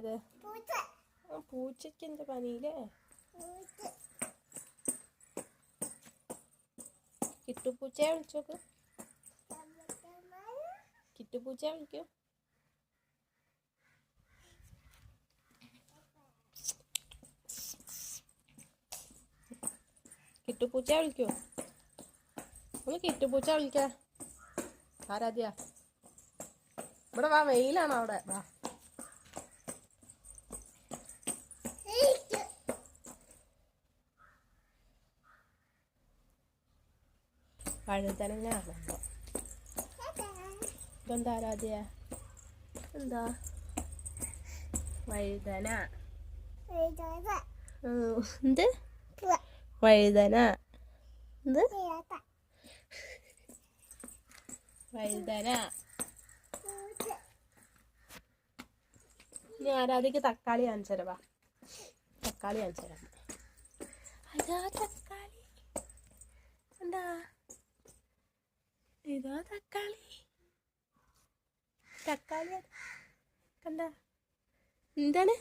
അത്? പൂച്ചയ്ക്ക് എന്താ പനിയില്ലേ? കിട്ടുപൂച്ചയെ വിളിച്ചോക്ക്. കിട്ടുപൂച്ചയെ വിളിക്കോ? കിട്ടുപൂച്ചയെ വിളിക്കോ? ഒന്ന് കിട്ടുപൂച്ച വിളിക്ക. ആരാധ്യ ഇവിടെ വാ, വെയിലാണോ അവിടെ? വാ. വഴുതനങ്ങ ഇതെന്താ ആരാധ്യ? എന്താ വഴുതന? എന്ത് വഴുതന? എന്ത് വഴുതന? ഇനി ആരാധ്യക്ക് തക്കാളി കാണിച്ചു തരാം. വാ, തക്കാളി കാണിച്ചു തരാം. അതാ തക്കാളി. എന്താ ഇതാ തക്കാളി. തക്കാളി കണ്ട? എന്താണ്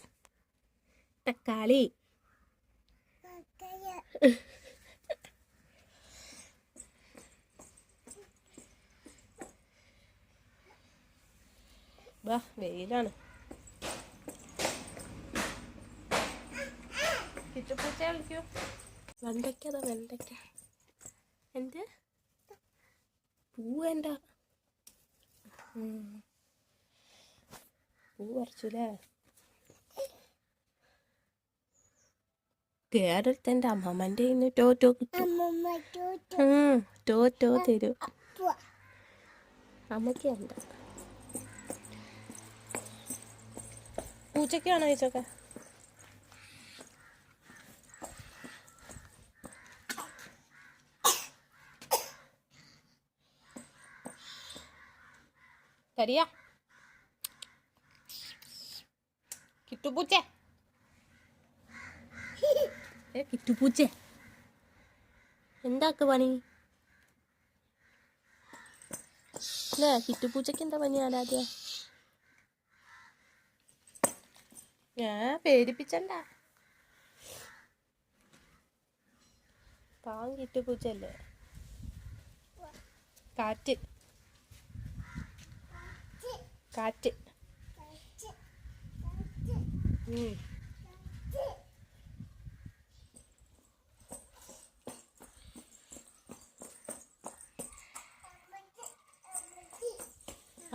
തക്കാളി? വാ, വെയിലാണ്. കിട്ടുപൂച്ച വിളിക്കൂ. വെണ്ടയ്ക്ക, അതാ വെണ്ടയ്ക്ക. എന്ത് പൂ വേണ്ട? പൂ പറിച്ചൂലേ? കേരളത്തിൻ്റെ അമ്മമ്മൻ്റെ ഇന്ന് ടോറ്റോ കിട്ടും. ടോറ്റോ തരൂ. അമ്മയ്ക്ക് വേണ്ട. പൂച്ചയ്ക്കാണോ ചോദിച്ചോക്കെ? തരിയ കിട്ടുപൂച്ച. കിട്ടുപൂച്ച എന്താക്ക പണി? അല്ലേ കിട്ടുപൂച്ചക്ക് എന്താ പണി? ആരാധ്യ ഞാൻ പേടിപ്പിച്ചണ്ട. പാവം കിട്ടുപൂച്ചല്ലേ. കാറ്റ് കാറ്റ്.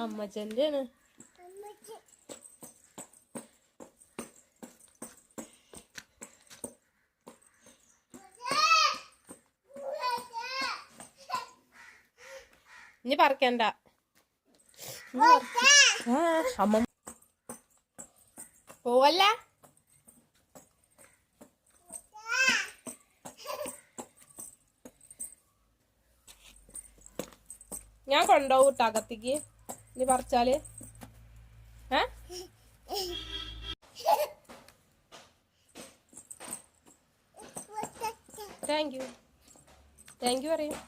അമ്മച്ചൻ്റെ ആണ്. ഇനി പറിക്കണ്ട. അമ്മ പോവല്ല. ഞാൻ കൊണ്ടുപോകും കേട്ടോ അകത്തേക്ക്. നീ പറിച്ചാല് താങ്ക് യു. താങ്ക് യു പറയും.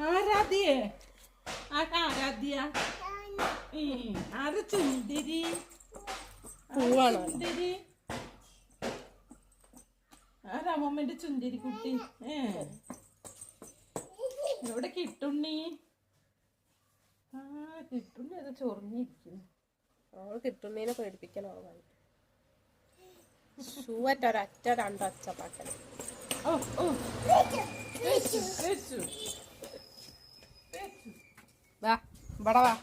ആരാധ്യേ ആരാധ്യ ആര് ചുന്തിരി പൂവാണോ? ചുന്തിരി ആരാമ്മന്റെ ചുന്തിരി കുട്ടി. എവിടെ കിട്ടുണ്ണി? കിട്ടുണ്ണി അത് ചൊറിഞ്ഞിരിക്കുന്നു. അവൾ കിട്ടുണ്ണീനെ പേടിപ്പിക്കണോ? ഷൂവറ്റ ഒരൊറ്റ രണ്ടൊച്ച പാക്കൽ. ഓ ഓ വാ, ഇവിടെ വാ.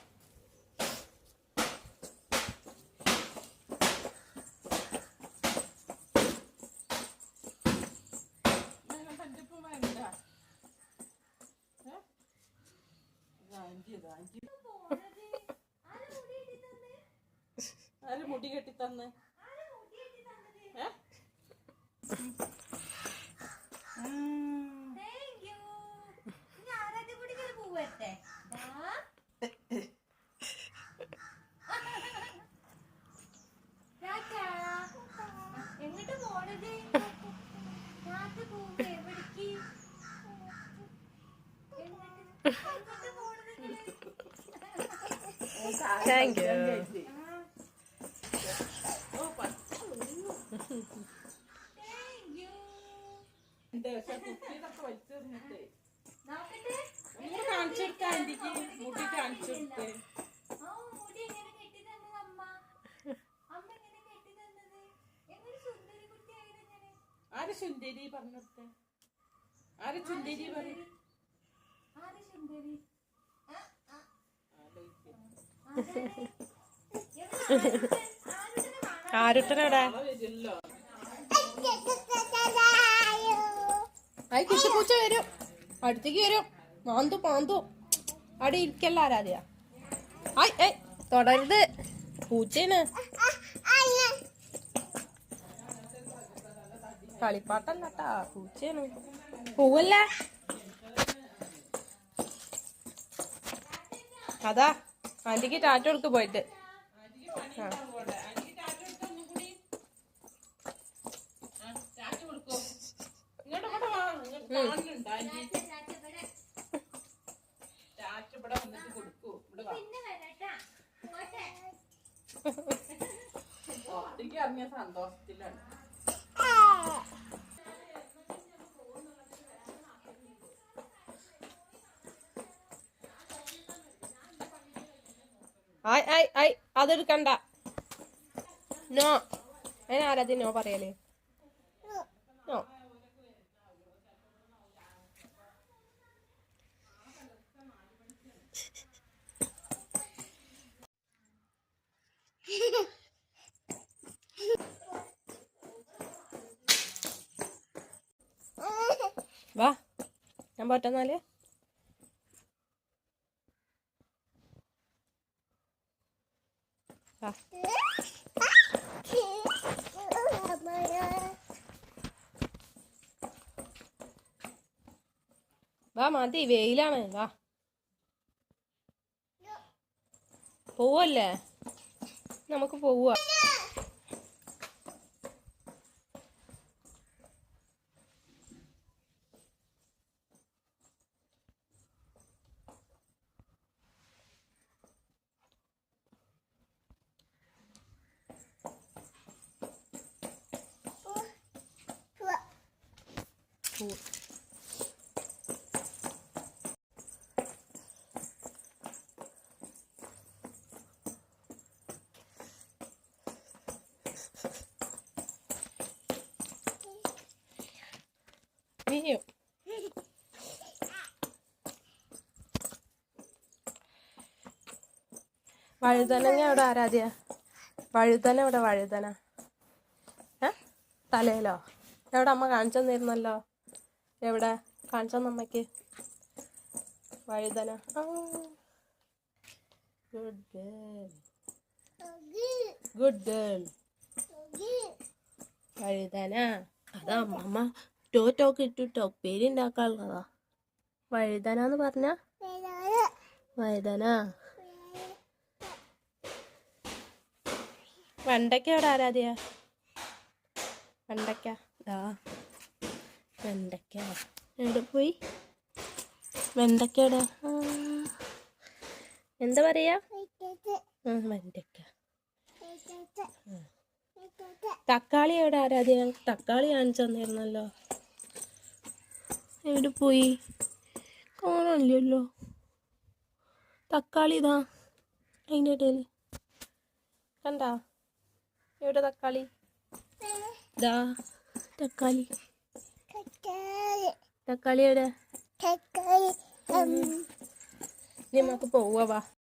ആര് മുടി കെട്ടി തന്നെ? എങ്ങോട്ട് പോണത്? Thank you. കുട്ടിയതൊക്കെ വലിച്ചെറിഞ്ഞിട്ടേ കാണിച്ചെടുത്ത ആന്റിക്ക് മുടി കാണിച്ചെടുത്ത്. ആര് സുന്ദരി പറഞ്ഞെടുത്തെ? ആര് സുന്ദരി പറയും? ആരുട്ടനടാ വരില്ലോ. ആയി കുട്ടിപ്പൂച്ച വരും, അടുത്തേക്ക് വരും. മാന്തു പാന്തു അവിടെ ഇരിക്കല്ല ആരാധ്യ. ആയ് ഏയ് തൊടരുത്, പൂച്ചേന്. കളിപ്പാട്ടല്ലട്ടാ, പൂച്ചേന്. പോവല്ലേ അതാ ആന്റിക്ക് ടാറ്റ കൊടുക്ക് പോയിട്ട്. ഇറങ്ങിയ സന്തോഷത്തിലാണ്. ആയ് ആയ് ആയ് അതെടുക്കണ്ട. നോ, അതിനാരാധ്യ നോ പറയലേ? നോ. വാ, ഞാൻ പറ്റുന്നാല്. വാ. വാ മതി, വെയിലാണ്. വാ പോവല്ലേ, നമുക്ക് പോവാ. നീയോ വഴുതനങ്ങ എവിടെ ആരാധ്യ? വഴുതന എവിടെ? വഴുതന തലയിലോ? എവിടെ? അമ്മ കാണിച്ചു തന്നിരുന്നല്ലോ. എവിടെ കാണിച്ചെന്ന് അമ്മയ്ക്ക്? വഴുതന. Good girl, good girl. വഴുതന അതാ അമ്മ ടോക്ക് ഇട്ടിട്ടോ പേര് ഉണ്ടാക്കാനുള്ളതാ. വഴുതന എന്ന് പറഞ്ഞ വഴുതന. വെണ്ടയ്ക്ക എവിടെ ആരാധ്യ? വെണ്ടയ്ക്ക ദാ, വെണ്ടയ്ക്ക എവിടെ പോയി? വെണ്ടയ്ക്ക എവിടെ? എന്താ പറയാ? വെണ്ടയ്ക്ക. തക്കാളി എവിടെ ആരാധ്യ? ഞങ്ങൾക്ക് തക്കാളി കാണിച്ചു തന്നിരുന്നല്ലോ. എവിടെ പോയി? കാണാനില്ലല്ലോ. തക്കാളി ഇതാ അതിൻ്റെ ഇടയിൽ കണ്ടാ? എവിടെ തക്കാളി? ദാ തക്കാളി. തക്കാളി എവിടെ? ഇനി നമുക്ക് പോവാ.